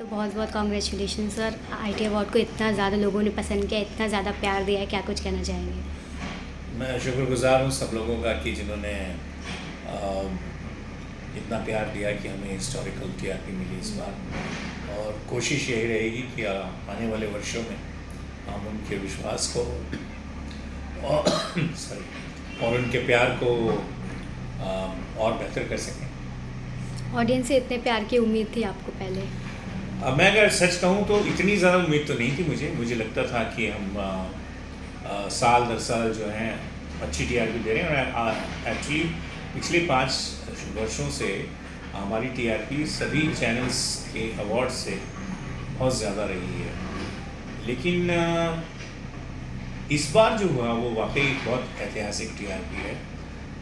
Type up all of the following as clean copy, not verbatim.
तो बहुत बहुत कॉन्ग्रेचुलेशन सर, आईटी अवार्ड को इतना ज़्यादा लोगों ने पसंद किया, इतना ज़्यादा प्यार दिया है, क्या कुछ कहना चाहेंगे? मैं शुक्रगुज़ार हूँ सब लोगों का कि जिन्होंने इतना प्यार दिया कि हमें हिस्टोरिकल टीआरपी मिली इस बार। और कोशिश यही रहेगी कि आने वाले वर्षों में हम उनके विश्वास को और सॉरी और उनके प्यार को और बेहतर कर सकें। ऑडियंस से इतने प्यार की उम्मीद थी आपको पहले? अब मैं अगर सच कहूँ तो इतनी ज़्यादा उम्मीद तो नहीं थी मुझे लगता था कि हम साल दर साल जो हैं अच्छी टीआरपी दे रहे हैं। और एक्चुअली पिछले 5 वर्षों से हमारी टीआरपी सभी चैनल्स के अवार्ड से बहुत ज़्यादा रही है। लेकिन इस बार जो हुआ वो वाकई बहुत ऐतिहासिक टीआरपी है।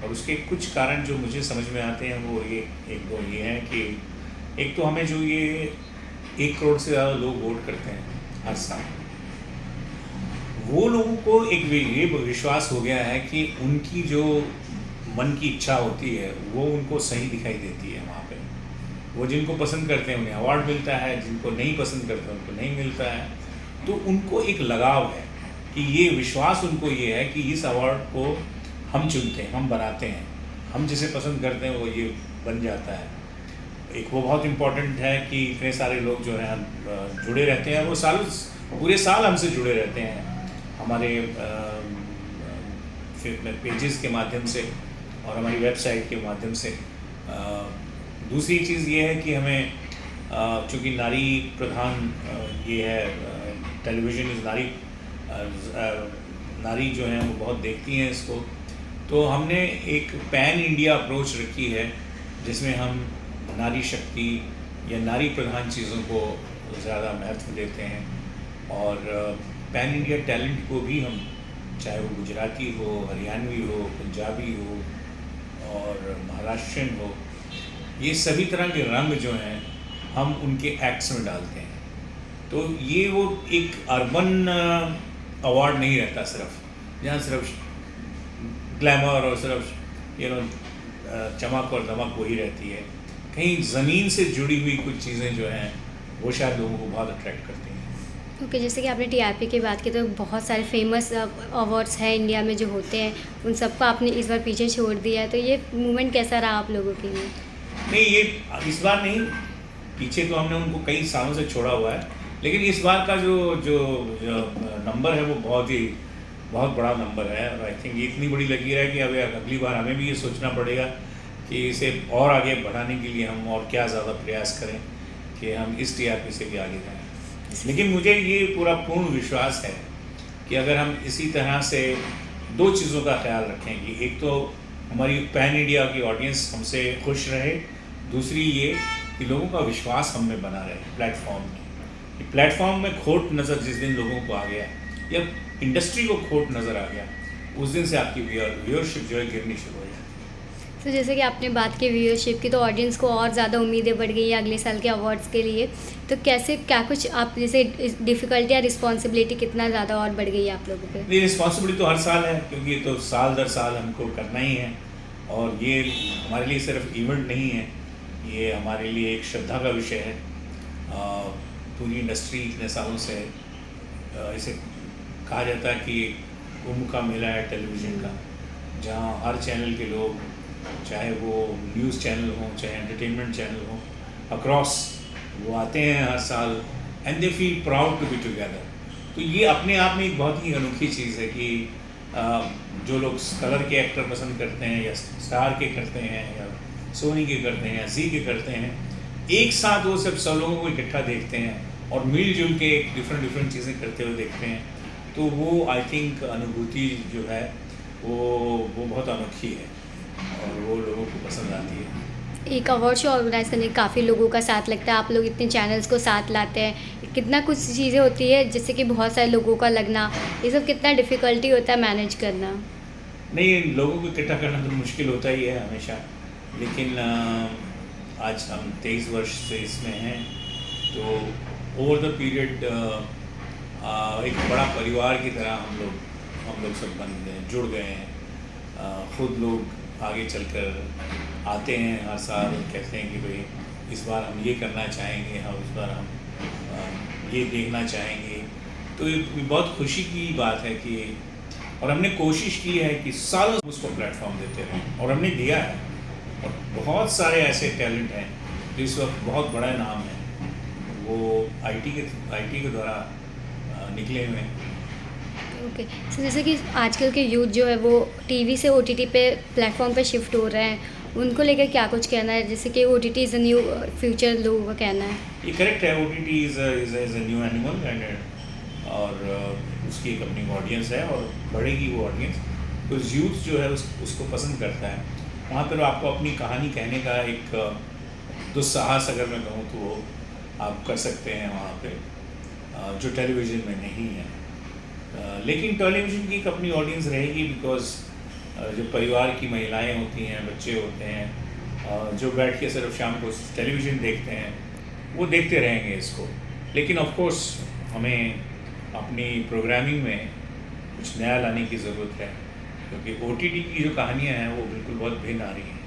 और उसके कुछ कारण जो मुझे समझ में आते हैं वो एक दो ये हैं कि एक तो हमें जो ये 1 करोड़ से ज़्यादा लोग वोट करते हैं हर साल, वो लोगों को ये विश्वास हो गया है कि उनकी जो मन की इच्छा होती है वो उनको सही दिखाई देती है वहाँ पे। वो जिनको पसंद करते हैं उन्हें अवार्ड मिलता है, जिनको नहीं पसंद करते उनको नहीं मिलता है। तो उनको एक लगाव है कि ये विश्वास उनको ये है कि इस अवार्ड को हम चुनते हैं, हम बनाते हैं, हम जिसे पसंद करते हैं वो ये बन जाता है। एक वो बहुत इम्पोर्टेंट है कि इतने सारे लोग जो हैं जुड़े रहते हैं, वो पूरे साल हमसे जुड़े रहते हैं हमारे पेजेस के माध्यम से और हमारी वेबसाइट के माध्यम से। दूसरी चीज़ ये है कि हमें चूँकि नारी प्रधान ये है, टेलीविज़न इज़ नारी जो हैं वो बहुत देखती हैं इसको। तो हमने एक पैन इंडिया अप्रोच रखी है जिसमें हम नारी शक्ति या नारी प्रधान चीज़ों को ज़्यादा महत्व देते हैं। और पैन इंडिया टैलेंट को भी हम, चाहे वो गुजराती हो, हरियाणवी हो, पंजाबी हो और महाराष्ट्रियन हो, ये सभी तरह के रंग जो हैं हम उनके एक्ट्स में डालते हैं। तो ये वो एक अर्बन अवार्ड नहीं रहता सिर्फ, जहाँ सिर्फ ग्लैमर और सिर्फ चमक और दमक वही रहती है। कहीं ज़मीन से जुड़ी हुई कुछ चीज़ें जो हैं वो शायद लोगों को बहुत अट्रैक्ट करती हैं। ओके, जैसे कि आपने टीआरपी की बात की तो बहुत सारे फेमस अवार्ड्स हैं इंडिया में जो होते हैं, उन सबको आपने इस बार पीछे छोड़ दिया है, तो ये मूवमेंट कैसा रहा आप लोगों के लिए? नहीं, ये इस बार नहीं, पीछे तो हमने उनको कई सालों से छोड़ा हुआ है। लेकिन इस बार का जो जो नंबर है वो बहुत बड़ा नंबर है। और आई थिंक ये इतनी बड़ी लगी है कि अब अगली बार हमें भी ये सोचना पड़ेगा कि इसे और आगे बढ़ाने के लिए हम और क्या ज़्यादा प्रयास करें कि हम इस टीआरपी से भी आगे जाएँ। लेकिन मुझे ये पूर्ण विश्वास है कि अगर हम इसी तरह से 2 चीज़ों का ख्याल रखें कि एक तो हमारी पैन इंडिया की ऑडियंस हमसे खुश रहे, दूसरी ये कि लोगों का विश्वास हम में बना रहे प्लेटफॉर्म में खोट नज़र जिस दिन लोगों को आ गया या इंडस्ट्री को खोट नज़र आ गया, उस दिन से आपकी व्यूअरशिप जो है गिरनी शुरू हो जाती है। तो जैसे कि आपने बात की व्यूअरशिप की, तो ऑडियंस को और ज़्यादा उम्मीदें बढ़ गई हैं अगले साल के अवार्ड्स के लिए। तो क्या कुछ आप जैसे डिफ़िकल्टी या रिस्पॉन्सिबिलिटी कितना ज़्यादा और बढ़ गई है आप लोगों पे? नहीं, रिस्पॉन्सिबिलिटी तो हर साल है क्योंकि ये तो साल दर साल हमको करना ही है। और ये हमारे लिए सिर्फ इवेंट नहीं है, ये हमारे लिए एक श्रद्धा का विषय है। पूरी इंडस्ट्री इतने सालों से इसे कहा जाता है कि कुंभ का मेला है टेलीविज़न का, जहाँ हर चैनल के लोग, चाहे वो न्यूज़ चैनल हों, चाहे एंटरटेनमेंट चैनल हों, अक्रॉस वो आते हैं हर साल and they feel proud to be together. तो ये अपने आप में एक बहुत ही अनोखी चीज़ है कि जो लोग कलर के एक्टर पसंद करते हैं या स्टार के करते हैं या सोनी के करते हैं या जी के करते हैं, एक साथ वो सब लोगों को इकट्ठा देखते हैं और मिलजुल के एक डिफरेंट चीज़ें करते हुए देखते हैं। तो वो आई थिंक अनुभूति जो है वो बहुत अनोखी है और वो लोगों को पसंद आती है। एक अवार्ड शो ऑर्गेनाइज करने में काफ़ी लोगों का साथ लगता है, आप लोग इतने चैनल्स को साथ लाते हैं, कितना कुछ चीज़ें होती है जिससे कि बहुत सारे लोगों का लगना, ये सब कितना डिफ़िकल्टी होता है मैनेज करना? नहीं, लोगों को इकट्ठा करना तो मुश्किल होता ही है हमेशा। लेकिन आज हम 23 वर्ष से इसमें हैं, तो ओवर द पीरियड एक बड़ा परिवार की तरह हम लोग सब बन गए, जुड़ गए हैं। खुद लोग आगे चलकर आते हैं हर साल, कहते हैं कि भाई इस बार हम ये करना चाहेंगे, हम इस बार हम ये देखना चाहेंगे। तो ये बहुत खुशी की बात है कि और हमने कोशिश की है कि सालों उसको प्लेटफॉर्म देते रहें और हमने दिया है। और बहुत सारे ऐसे टैलेंट हैं जो इस वक्त बहुत बड़ा नाम है, वो आईटी के द्वारा निकले हुए हैं। ओके, सो जैसे कि आजकल के यूथ जो है वो टीवी से ओटीटी पे प्लेटफॉर्म पे शिफ्ट हो रहे हैं, उनको लेकर क्या कुछ कहना है? जैसे कि OTT is a new future, लोगों का कहना है। ये करेक्ट है, OTT is a new animal and और उसकी एक अपनी ऑडियंस है और बढ़ेगी वो ऑडियंस, बिकॉज यूथ जो है उसको पसंद करता है। वहाँ पर आपको अपनी कहानी कहने का एक दुस्साहस अगर मैं कहूँ तो वो आप कर सकते हैं वहाँ पे, जो टेलीविज़न में नहीं है। लेकिन टेलीविज़न की एक अपनी ऑडियंस रहेगी, बिकॉज जो परिवार की महिलाएं होती हैं, बच्चे होते हैं, जो बैठ के सिर्फ शाम को टेलीविज़न देखते हैं, वो देखते रहेंगे इसको। लेकिन ऑफ कोर्स हमें अपनी प्रोग्रामिंग में कुछ नया लाने की ज़रूरत है, क्योंकि ओटीटी की जो कहानियाँ हैं वो बिल्कुल बहुत भिन्न आ रही हैं।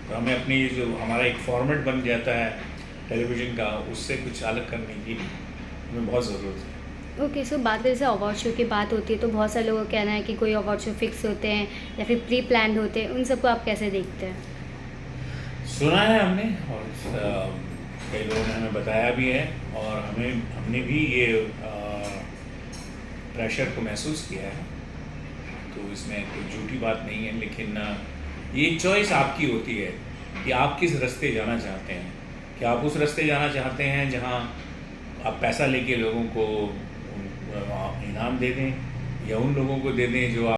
तो हमें अपनी जो हमारा एक फॉर्मेट बन जाता है टेलीविज़न का, उससे कुछ अलग करने की हमें बहुत ज़रूरत है। ओके, सो बात करें, जैसे अवार्ड शो की बात होती है तो बहुत सारे लोगों का कहना है कि कोई अवार्ड शो फिक्स होते हैं या फिर प्री प्लान्ड होते हैं, उन सबको आप कैसे देखते हैं? सुना है हमने और कई लोगों ने हमें बताया भी है, और हमने भी ये प्रेशर को महसूस किया है। तो इसमें कोई झूठी बात नहीं है, लेकिन ये चॉइस आपकी होती है कि आप किस रास्ते जाना चाहते हैं। कि आप उस रास्ते जाना चाहते हैं जहां आप पैसा लेके लोगों को इनाम दे दें, या उन लोगों को दे दें जो